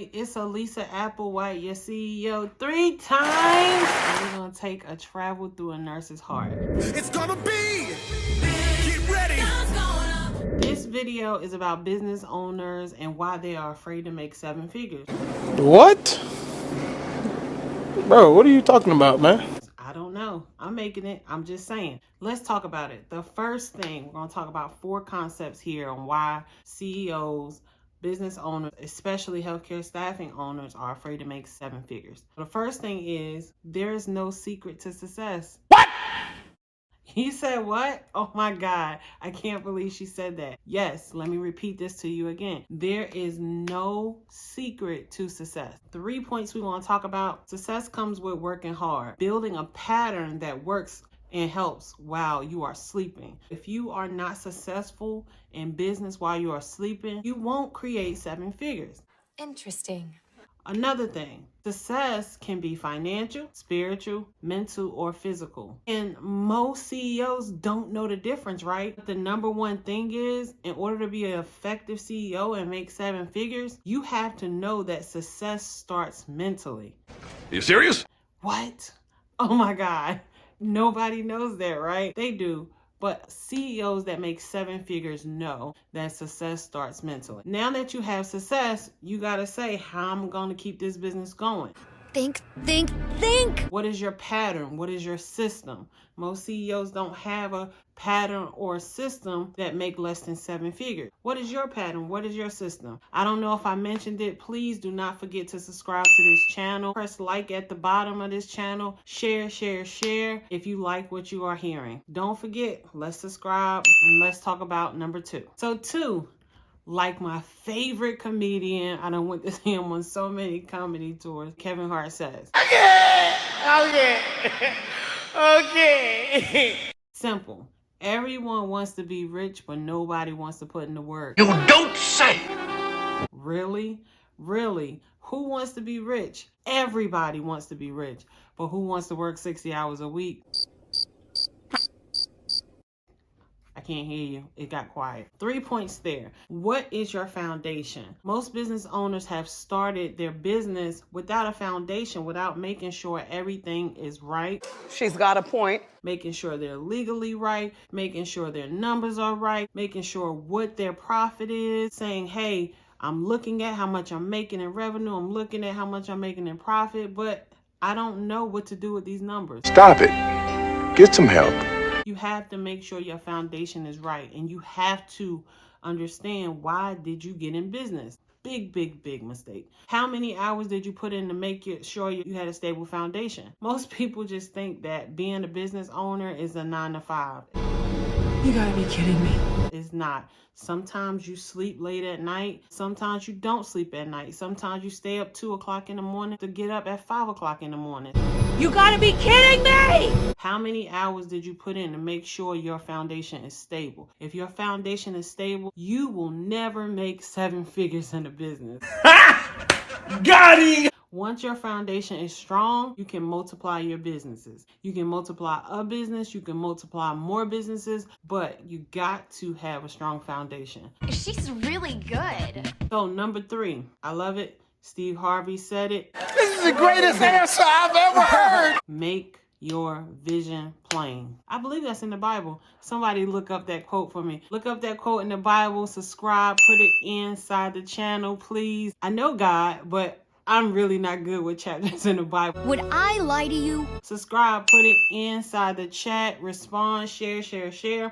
It's Elisa Applewhite, your CEO, 3 times. And we're gonna take a travel through a nurse's heart. It's gonna be! Get ready! This video is about business owners and why they are afraid to make 7 figures. What? Bro, what are you talking about, man? I don't know. I'm making it. I'm just saying. Let's talk about it. The first thing, we're going to talk about 4 concepts here on why CEOs, business owners, especially healthcare staffing owners, are afraid to make 7 figures. The first thing is there is no secret to success. What? He said what? Oh my God. I can't believe she said that. Yes, let me repeat this to you again. There is no secret to success. 3 points we want to talk about. Success comes with working hard, building a pattern that works and helps while you are sleeping. If you are not successful in business while you are sleeping, you won't create 7 figures. Interesting. Another thing, success can be financial, spiritual, mental, or physical. And most CEOs don't know the difference, right? The number one thing is, in order to be an effective CEO and make 7 figures, you have to know that success starts mentally. Are you serious? What? Oh my God. Nobody knows that, right? They do. But CEOs that make 7 figures know that success starts mentally. Now that you have success, you got to say, how am I going to keep this business going? Think. What is your pattern? What is your system? Most CEOs don't have a pattern or a system that make less than 7 figures. What is your pattern? What is your system? I don't know if I mentioned it. Please do not forget to subscribe to this channel. Press like at the bottom of this channel. Share if you like what you are hearing. Don't forget, let's subscribe and let's talk about number 2. So 2, like my favorite comedian, I done went to see him on so many comedy tours, Kevin Hart says. Okay. Simple. Everyone wants to be rich, but nobody wants to put in the work. You don't say! Really? Really? Who wants to be rich? Everybody wants to be rich, but who wants to work 60 hours a week? I can't hear you. It got quiet. 3 points there. What is your foundation? Most business owners have started their business without a foundation, without making sure everything is right. She's got a point. Making sure they're legally right, making sure their numbers are right, making sure what their profit is, saying, hey, I'm looking at how much I'm making in revenue, I'm looking at how much I'm making in profit, but I don't know what to do with these numbers. Stop it. Get some help. You have to make sure your foundation is right, and you have to understand, why did you get in business? Big mistake. How many hours did you put in to make sure you had a stable foundation? Most people just think that being a business owner is a 9 to 5. You gotta be kidding me. It's not. Sometimes you sleep late at night. Sometimes you don't sleep at night. Sometimes you stay up 2 o'clock in the morning to get up at 5 o'clock in the morning. You gotta be kidding me! How many hours did you put in to make sure your foundation is stable? If your foundation is stable, you will never make 7 figures in a business. Got it! Once your foundation is strong, you can multiply your businesses. You can multiply a business, you can multiply more businesses, but you got to have a strong foundation. She's really good. So number 3, I love it. Steve Harvey said it. This is the greatest answer I've ever heard! Make your vision plain. I believe that's in the Bible. Somebody look up that quote for me. Look up that quote in the Bible, subscribe, put it inside the channel, please. I know God, but I'm really not good with chapters in the Bible. Would I lie to you? Subscribe, put it inside the chat, respond, share.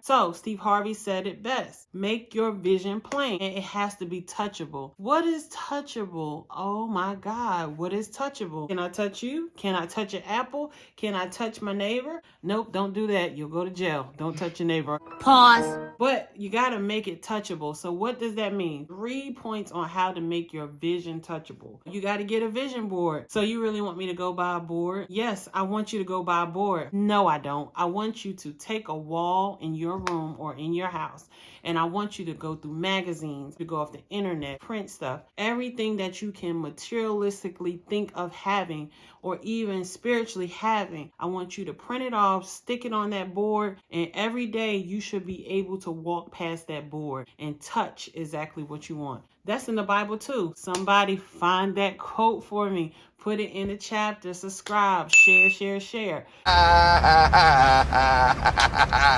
So Steve Harvey said it best. Make your vision plain, and it has to be touchable. What is touchable? Oh my God, what is touchable? Can I touch you? Can I touch an apple? Can I touch my neighbor? Nope, don't do that. You'll go to jail. Don't touch your neighbor. Pause. But you got to make it touchable. So what does that mean? 3 points on how to make your vision touchable. You got to get a vision board. So you really want me to go buy a board? Yes, I want you to go buy a board. No, I don't. I want you to take a wall in your room or in your house, and I want you to go through magazines, to go off the internet, print stuff, everything that you can materialistically think of having or even spiritually having. I want you to print it off, stick it on that board, and every day you should be able to walk past that board and touch exactly what you want. That's in the Bible too. Somebody find that quote for me. Put it in the chapter. Subscribe, share, share, share.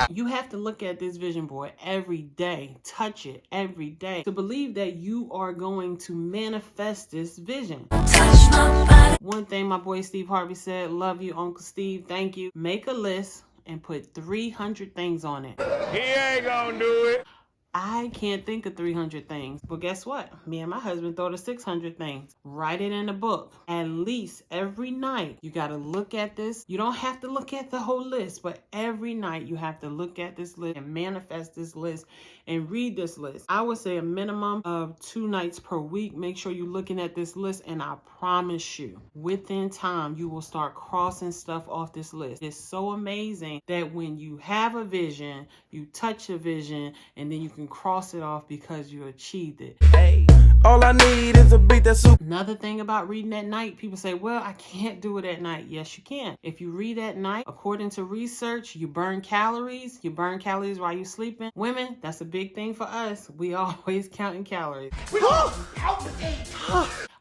You have to look at this vision board every day. Touch it every day to believe that you are going to manifest this vision. One thing my boy Steve Harvey said, love you, Uncle Steve. Thank you. Make a list and put 300 things on it. He ain't gonna do it. I can't think of 300 things, but guess what? Me and my husband thought of 600 things. Write it in a book. At least every night, you got to look at this. You don't have to look at the whole list, but every night you have to look at this list and manifest this list and read this list. I would say a minimum of 2 nights per week. Make sure you're looking at this list, and I promise you, within time, you will start crossing stuff off this list. It's so amazing that when you have a vision, you touch a vision, and then you can cross it off because you achieved it. Hey, all I need is a beat that's super. Another thing about reading at night, people say, well, I can't do it at night. Yes, you can. If you read at night, according to research, you burn calories. You burn calories while you're sleeping. Women, that's a big thing for us. We always counting calories.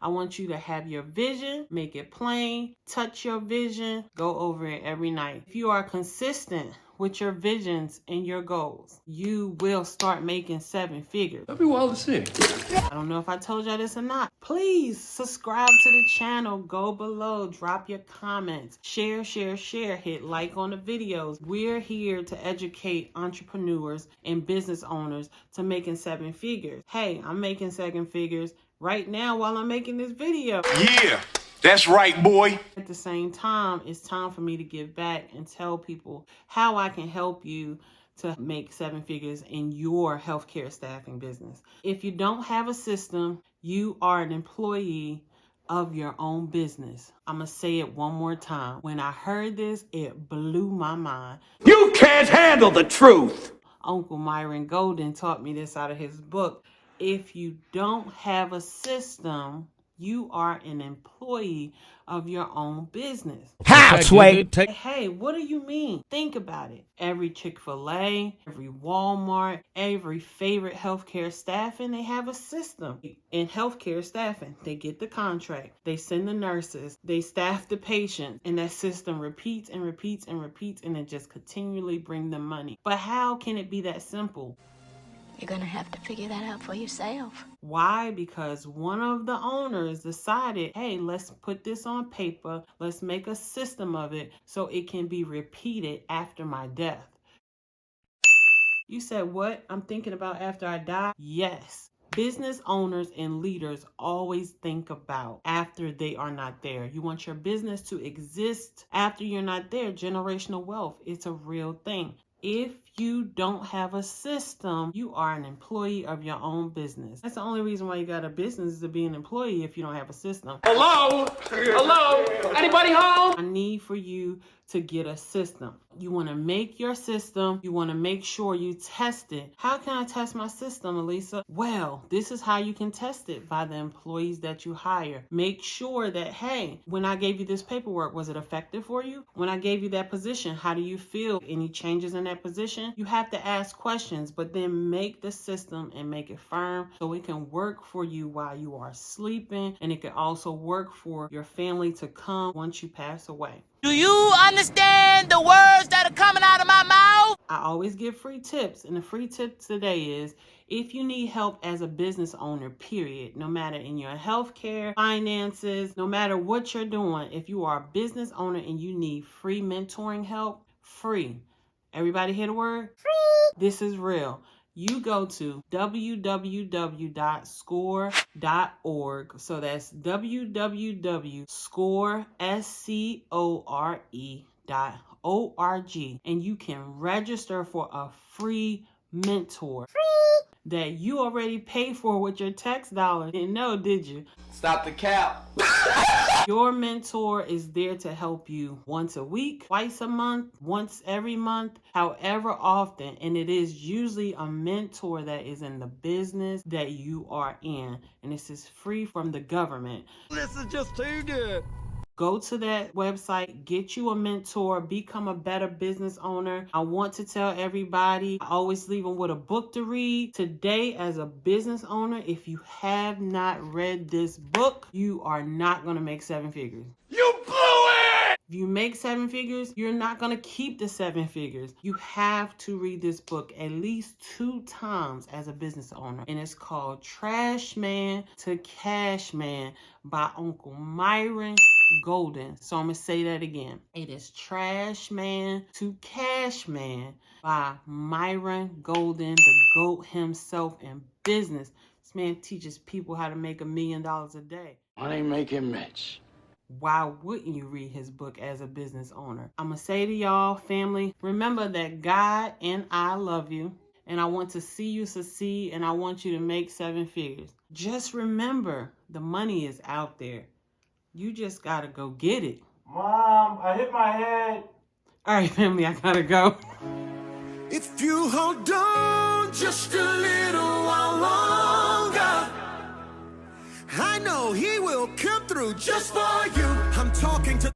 I want you to have your vision, make it plain, touch your vision, go over it every night. If you are consistent with your visions and your goals, you will start making 7 figures. That'd be wild to see. I don't know if I told y'all this or not. Please subscribe to the channel. Go below. Drop your comments. Share, share, share. Hit like on the videos. We're here to educate entrepreneurs and business owners to making 7 figures. Hey, I'm making 7 figures right now while I'm making this video. Yeah, that's right, boy. At the same time, it's time for me to give back and tell people how I can help you to make 7 figures in your healthcare staffing business. If you don't have a system, you are an employee of your own business. I'm going to say it one more time. When I heard this, it blew my mind. You can't handle the truth. Uncle Myron Golden taught me this out of his book. If you don't have a system, you are an employee of your own business. How, Sway? Hey, what do you mean? Think about it. Every Chick-fil-A, every Walmart, every favorite healthcare staffing, they have a system. In healthcare staffing, they get the contract, they send the nurses, they staff the patients, and that system repeats and repeats and repeats, and it just continually bring them money. But how can it be that simple? You're gonna have to figure that out for yourself. Why? Because one of the owners decided, hey, let's put this on paper. Let's make a system of it so it can be repeated after my death. You said, what? I'm thinking about after I die? Yes. Business owners and leaders always think about after they are not there. You want your business to exist after you're not there. Generational wealth, it's a real thing. If you don't have a system, you are an employee of your own business. That's the only reason why you got a business, is to be an employee if you don't have a system. Hello? Hello? Anybody home? I need for you to get a system. You want to make your system. You want to make sure you test it. How can I test my system, Elisa? Well, this is how you can test it, by the employees that you hire. Make sure that, hey, when I gave you this paperwork, was it effective for you? When I gave you that position, how do you feel? Any changes in that position? You have to ask questions, but then make the system and make it firm so it can work for you while you are sleeping, and it can also work for your family to come once you pass away. Do you understand the words that are coming out of my mouth? I always give free tips, and the free tip today is, if you need help as a business owner, period, no matter in your healthcare, finances, no matter what you're doing, if you are a business owner and you need free mentoring help, free. Everybody hear the word? Free. This is real. You go to www.score.org. So that's www.score.org, and you can register for a free mentor that you already paid for with your tax dollars. Didn't know, did you? Stop the cap. Your mentor is there to help you once a week, twice a month, once every month, however often. And it is usually a mentor that is in the business that you are in. And this is free from the government. This is just too good. Go to that website, get you a mentor, become a better business owner. I want to tell everybody, I always leave them with a book to read. Today, as a business owner, if you have not read this book, you are not going to make 7 figures. You blew it! If you make 7 figures, you're not going to keep the 7 figures. You have to read this book at least 2 times as a business owner. And it's called Trash Man to Cash Man by Uncle Myron Golden. So I'm going to say that again. It is Trash Man to Cash Man by Myron Golden, the GOAT himself in business. This man teaches people how to make $1 million a day. Money making Mitch. Why wouldn't you read his book as a business owner? I'm going to say to y'all, family, remember that God and I love you. And I want to see you succeed. And I want you to make 7 figures. Just remember, the money is out there. You just got to go get it. Mom, I hit my head. All right, family, I got to go. If you hold on just a little while longer, I know he will come through just for you. I'm talking to